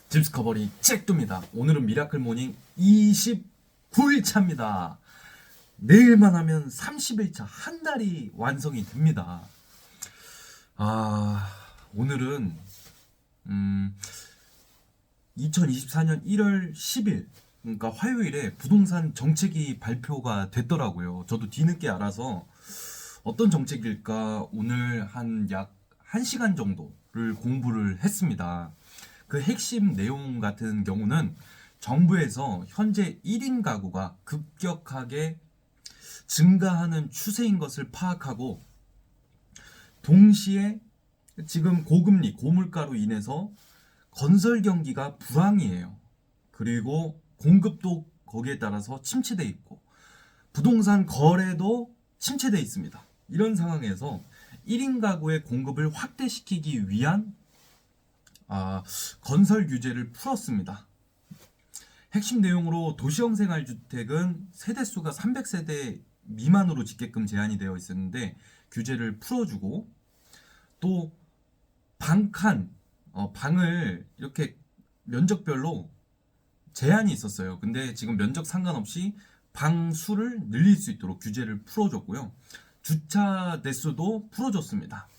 딥스커버리 잭도입니다. 오늘은 미라클 모닝 29일차입니다. 내일만 하면 30일차, 한 달이 완성이 됩니다. 오늘은 2024년 1월 10일, 그러니까 화요일에 부동산 정책이 발표가 됐더라고요. 저도 뒤늦게 알아서 어떤 정책일까 오늘 약 1시간 정도를 공부를 했습니다. 그 핵심 내용 같은 경우는 정부에서 현재 1인 가구가 급격하게 증가하는 추세인 것을 파악하고, 동시에 지금 고금리, 고물가로 인해서 건설 경기가 불황이에요. 그리고 공급도 거기에 따라서 침체돼 있고 부동산 거래도 침체돼 있습니다. 이런 상황에서 1인 가구의 공급을 확대시키기 위한 건설 규제를 풀었습니다. 핵심 내용으로 도시형 생활주택은 세대수가 300세대 미만으로 짓게끔 제한이 되어 있었는데 규제를 풀어주고, 또 방칸, 방을 이렇게 면적별로 제한이 있었어요. 근데 지금 면적 상관없이 방 수를 늘릴 수 있도록 규제를 풀어줬고요. 주차 대수도 풀어줬습니다.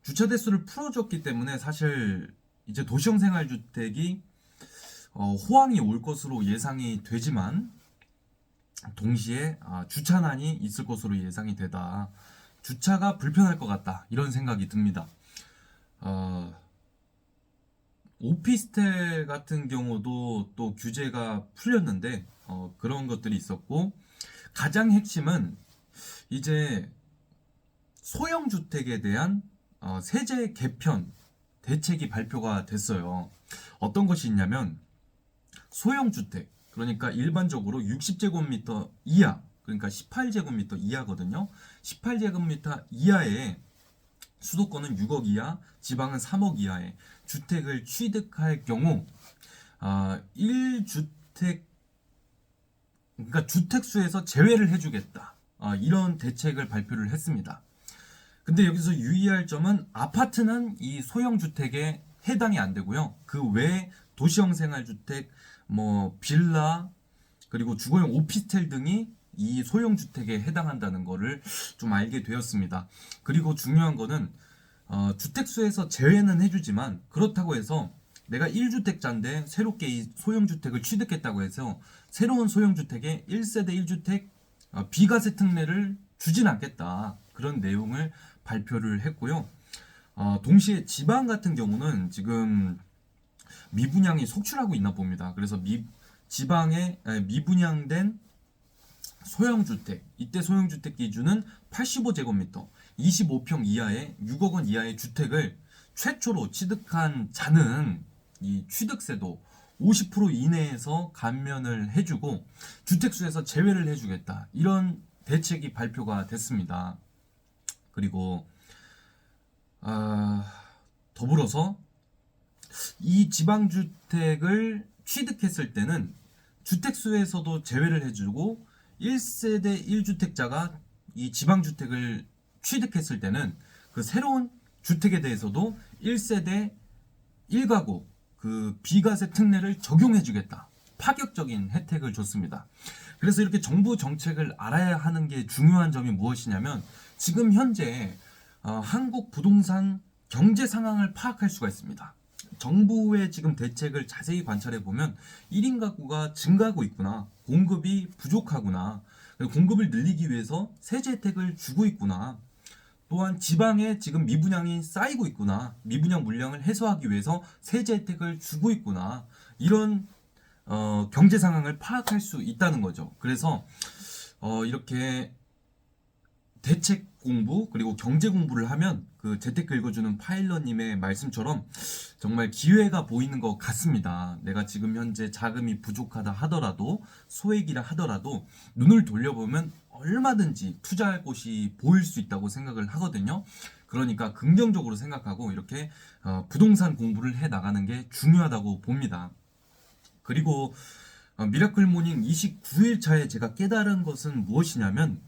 주차 대수를 풀어줬기 때문에 사실 이제 도시형 생활주택이 호황이 올 것으로 예상이 되지만, 동시에 주차난이 있을 것으로 예상이 되다. 주차가 불편할 것 같다, 이런 생각이 듭니다. 오피스텔 같은 경우도 또 규제가 풀렸는데 그런 것들이 있었고, 가장 핵심은 이제 소형 주택에 대한 세제 개편 대책이 발표가 됐어요. 어떤 것이 있냐면, 소형 주택, 그러니까 일반적으로 60제곱미터 이하, 그러니까 18제곱미터 이하거든요. 18제곱미터 이하에 수도권은 6억 이하, 지방은 3억 이하의 주택을 취득할 경우 1주택, 그러니까 주택수에서 제외를 해주겠다, 이런 대책을 발표를 했습니다. 근데 여기서 유의할 점은 아파트는 이 소형 주택에 해당이 안 되고요. 그 외에 도시형 생활주택, 빌라, 그리고 주거용 오피스텔 등이 이 소형 주택에 해당한다는 거를 좀 알게 되었습니다. 그리고 중요한 거는 주택수에서 제외는 해주지만, 그렇다고 해서 내가 1주택자인데 새롭게 이 소형주택을 취득했다고 해서 새로운 소형주택에 1세대 1주택 비과세 특례를 주진 않겠다, 그런 내용을 발표를 했고요. 동시에 지방 같은 경우는 지금 미분양이 속출하고 있나 봅니다. 그래서 지방에 미분양된 소형주택, 이때 소형주택 기준은 85제곱미터 25평 이하의 6억 원 이하의 주택을 최초로 취득한 자는 이 취득세도 50% 이내에서 감면을 해주고 주택수에서 제외를 해주겠다, 이런 대책이 발표가 됐습니다. 그리고 더불어서 이 지방주택을 취득했을 때는 주택수에서도 제외를 해주고, 1세대 1주택자가 이 지방주택을 취득했을 때는 그 새로운 주택에 대해서도 1세대 1가구 그 비과세 특례를 적용해주겠다, 파격적인 혜택을 줬습니다. 그래서 이렇게 정부 정책을 알아야 하는 게 중요한 점이 무엇이냐면, 지금 현재 한국 부동산 경제 상황을 파악할 수가 있습니다. 정부의 지금 대책을 자세히 관찰해 보면 1인 가구가 증가하고 있구나, 공급이 부족하구나, 공급을 늘리기 위해서 세제 혜택을 주고 있구나, 또한 지방에 지금 미분양이 쌓이고 있구나, 미분양 물량을 해소하기 위해서 세제 혜택을 주고 있구나, 이런 경제 상황을 파악할 수 있다는 거죠. 그래서 이렇게 대책 공부 그리고 경제 공부를 하면 그 재테크 읽어주는 파일럿님의 말씀처럼 정말 기회가 보이는 것 같습니다. 내가 지금 현재 자금이 부족하다 하더라도, 소액이라 하더라도 눈을 돌려보면 얼마든지 투자할 곳이 보일 수 있다고 생각을 하거든요. 그러니까 긍정적으로 생각하고 이렇게 부동산 공부를 해 나가는 게 중요하다고 봅니다. 그리고 미라클 모닝 29일 차에 제가 깨달은 것은 무엇이냐면,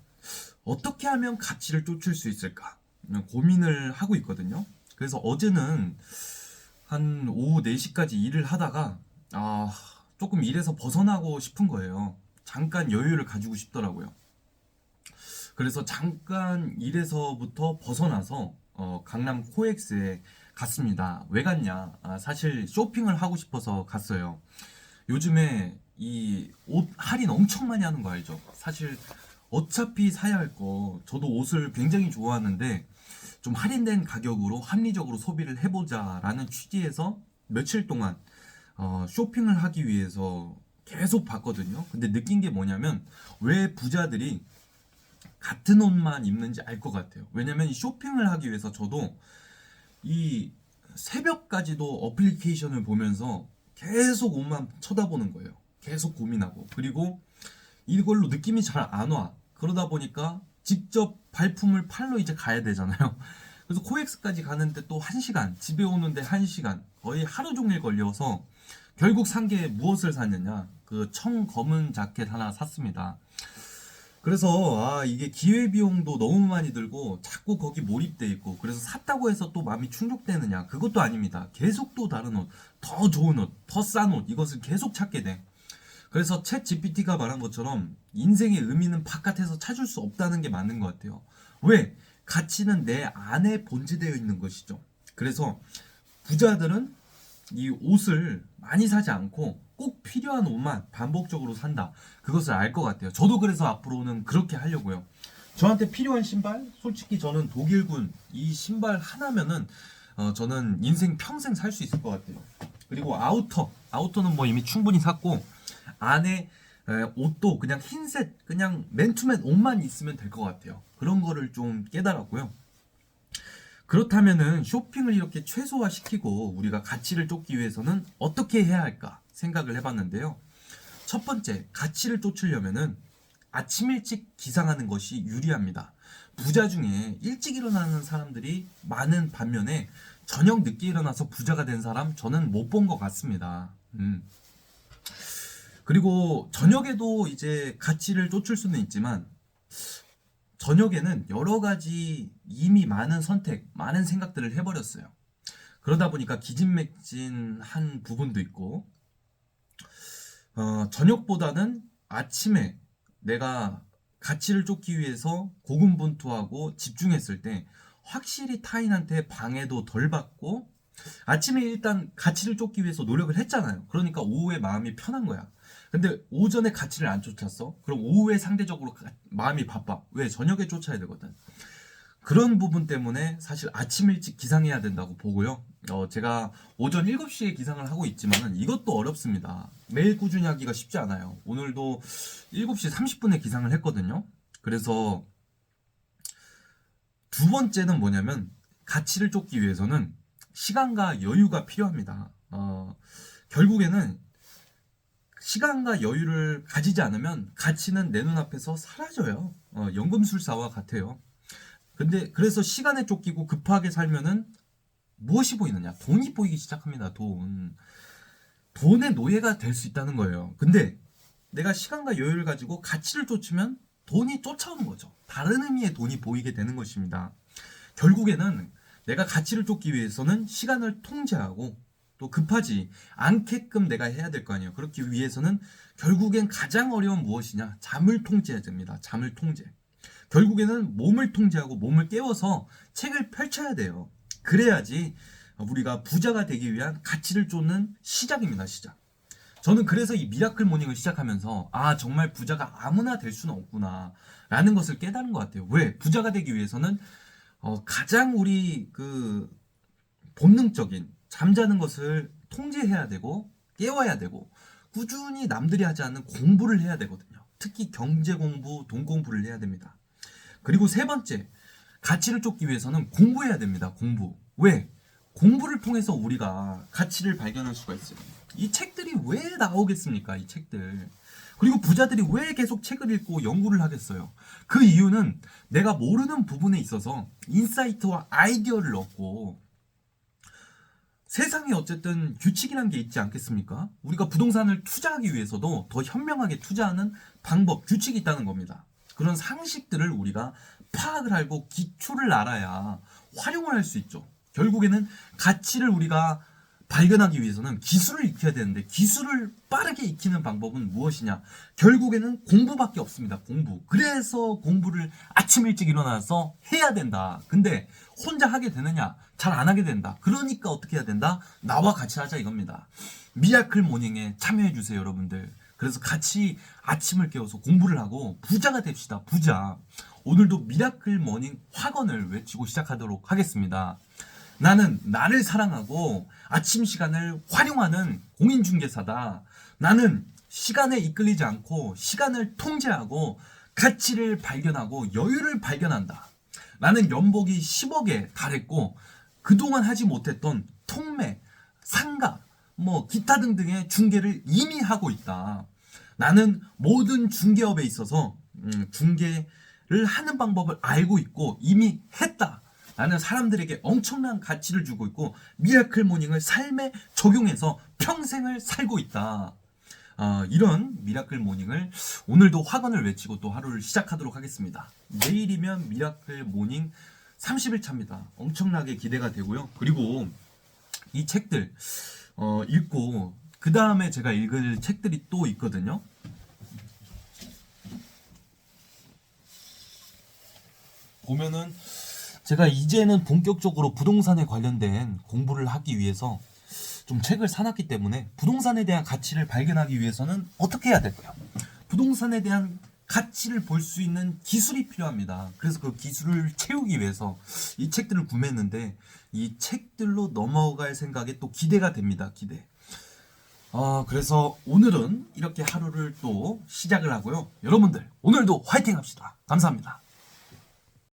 어떻게 하면 가치를 쫓을 수 있을까 고민을 하고 있거든요. 그래서 어제는 한 오후 4시까지 일을 하다가 조금 일에서 벗어나고 싶은 거예요. 잠깐 여유를 가지고 싶더라고요. 그래서 잠깐 일에서부터 벗어나서 강남 코엑스에 갔습니다. 왜 갔냐? 사실 쇼핑을 하고 싶어서 갔어요. 요즘에 이 옷 할인 엄청 많이 하는 거 알죠? 사실 어차피 사야 할 거, 저도 옷을 굉장히 좋아하는데 좀 할인된 가격으로 합리적으로 소비를 해보자라는 취지에서 며칠 동안 쇼핑을 하기 위해서 계속 봤거든요. 근데 느낀 게 뭐냐면 왜 부자들이 같은 옷만 입는지 알 것 같아요. 왜냐면 이 쇼핑을 하기 위해서 저도 이 새벽까지도 어플리케이션을 보면서 계속 옷만 쳐다보는 거예요. 계속 고민하고. 그리고 이걸로 느낌이 잘 안 와. 그러다 보니까 직접 발품을 팔러 이제 가야 되잖아요. 그래서 코엑스까지 가는데 또 1시간, 집에 오는데 1시간, 거의 하루 종일 걸려서 결국 산 게 무엇을 샀느냐? 그 청검은 자켓 하나 샀습니다. 그래서 이게 기회비용도 너무 많이 들고 자꾸 거기 몰입돼 있고, 그래서 샀다고 해서 또 마음이 충족되느냐? 그것도 아닙니다. 계속 또 다른 옷, 더 좋은 옷, 더 싼 옷, 이것을 계속 찾게 돼. 그래서 챗 GPT가 말한 것처럼 인생의 의미는 바깥에서 찾을 수 없다는 게 맞는 것 같아요. 왜? 가치는 내 안에 본질되어 있는 것이죠. 그래서 부자들은 이 옷을 많이 사지 않고 꼭 필요한 옷만 반복적으로 산다. 그것을 알 것 같아요. 저도 그래서 앞으로는 그렇게 하려고요. 저한테 필요한 신발, 솔직히 저는 독일군 이 신발 하나면은 저는 인생 평생 살 수 있을 것 같아요. 그리고 아우터는 뭐 이미 충분히 샀고, 안에 옷도 그냥 흰색, 그냥 맨투맨 옷만 있으면 될 것 같아요. 그런 거를 좀 깨달았고요. 그렇다면은 쇼핑을 이렇게 최소화시키고 우리가 가치를 쫓기 위해서는 어떻게 해야 할까 생각을 해봤는데요. 첫 번째, 가치를 쫓으려면은 아침 일찍 기상하는 것이 유리합니다. 부자 중에 일찍 일어나는 사람들이 많은 반면에 저녁 늦게 일어나서 부자가 된 사람 저는 못 본 것 같습니다. 그리고 저녁에도 이제 가치를 쫓을 수는 있지만 저녁에는 여러 가지 이미 많은 선택, 많은 생각들을 해버렸어요. 그러다 보니까 기진맥진한 부분도 있고, 저녁보다는 아침에 내가 가치를 쫓기 위해서 고군분투하고 집중했을 때 확실히 타인한테 방해도 덜 받고, 아침에 일단 가치를 쫓기 위해서 노력을 했잖아요. 그러니까 오후에 마음이 편한 거야. 근데 오전에 가치를 안 쫓았어? 그럼 오후에 상대적으로 마음이 바빠. 왜? 저녁에 쫓아야 되거든. 그런 부분 때문에 사실 아침 일찍 기상해야 된다고 보고요. 제가 오전 7시에 기상을 하고 있지만 이것도 어렵습니다. 매일 꾸준히 하기가 쉽지 않아요. 오늘도 7시 30분에 기상을 했거든요. 그래서 두 번째는 뭐냐면 가치를 쫓기 위해서는 시간과 여유가 필요합니다. 결국에는 시간과 여유를 가지지 않으면 가치는 내 눈앞에서 사라져요. 연금술사와 같아요. 근데 그래서 시간에 쫓기고 급하게 살면은 무엇이 보이느냐? 돈이 보이기 시작합니다. 돈의 노예가 될 수 있다는 거예요. 근데 내가 시간과 여유를 가지고 가치를 쫓으면 돈이 쫓아오는 거죠. 다른 의미의 돈이 보이게 되는 것입니다. 결국에는 내가 가치를 쫓기 위해서는 시간을 통제하고 또 급하지 않게끔 내가 해야 될 거 아니에요. 그렇기 위해서는 결국엔 가장 어려운 무엇이냐? 잠을 통제해야 됩니다. 잠을 통제. 결국에는 몸을 통제하고 몸을 깨워서 책을 펼쳐야 돼요. 그래야지 우리가 부자가 되기 위한 가치를 쫓는 시작입니다. 시작. 저는 그래서 이 미라클 모닝을 시작하면서 정말 부자가 아무나 될 수는 없구나 라는 것을 깨달은 것 같아요. 왜? 부자가 되기 위해서는 가장 우리 그 본능적인 잠자는 것을 통제해야 되고 깨워야 되고 꾸준히 남들이 하지 않는 공부를 해야 되거든요. 특히 경제 공부, 돈 공부를 해야 됩니다. 그리고 세 번째, 가치를 쫓기 위해서는 공부해야 됩니다. 공부. 왜? 공부를 통해서 우리가 가치를 발견할 수가 있어요. 이 책들이 왜 나오겠습니까? 이 책들. 그리고 부자들이 왜 계속 책을 읽고 연구를 하겠어요? 그 이유는 내가 모르는 부분에 있어서 인사이트와 아이디어를 얻고, 세상에 어쨌든 규칙이란 게 있지 않겠습니까? 우리가 부동산을 투자하기 위해서도 더 현명하게 투자하는 방법, 규칙이 있다는 겁니다. 그런 상식들을 우리가 파악을 하고 기초를 알아야 활용을 할 수 있죠. 결국에는 가치를 우리가 발견하기 위해서는 기술을 익혀야 되는데 기술을 빠르게 익히는 방법은 무엇이냐? 결국에는 공부밖에 없습니다. 공부. 그래서 공부를 아침 일찍 일어나서 해야 된다. 근데 혼자 하게 되느냐? 잘 안 하게 된다. 그러니까 어떻게 해야 된다? 나와 같이 하자 이겁니다. 미라클 모닝에 참여해 주세요, 여러분들. 그래서 같이 아침을 깨워서 공부를 하고 부자가 됩시다. 부자. 오늘도 미라클 모닝 확언을 외치고 시작하도록 하겠습니다. 나는 나를 사랑하고 아침 시간을 활용하는 공인중개사다. 나는 시간에 이끌리지 않고 시간을 통제하고 가치를 발견하고 여유를 발견한다. 나는 연봉이 10억에 달했고 그동안 하지 못했던 통매, 상가, 기타 등등의 중개를 이미 하고 있다. 나는 모든 중개업에 있어서 중개를 하는 방법을 알고 있고 이미 했다. 나는 사람들에게 엄청난 가치를 주고 있고 미라클 모닝을 삶에 적용해서 평생을 살고 있다. 이런 미라클 모닝을 오늘도 확언을 외치고 또 하루를 시작하도록 하겠습니다. 내일이면 미라클 모닝 30일 차입니다. 엄청나게 기대가 되고요. 그리고 이 책들 읽고 그 다음에 제가 읽을 책들이 또 있거든요. 보면은 제가 이제는 본격적으로 부동산에 관련된 공부를 하기 위해서 좀 책을 사놨기 때문에 부동산에 대한 가치를 발견하기 위해서는 어떻게 해야 될까요? 부동산에 대한 가치를 볼 수 있는 기술이 필요합니다. 그래서 그 기술을 채우기 위해서 이 책들을 구매했는데 이 책들로 넘어갈 생각에 또 기대가 됩니다. 기대. 그래서 오늘은 이렇게 하루를 또 시작을 하고요. 여러분들 오늘도 화이팅 합시다. 감사합니다.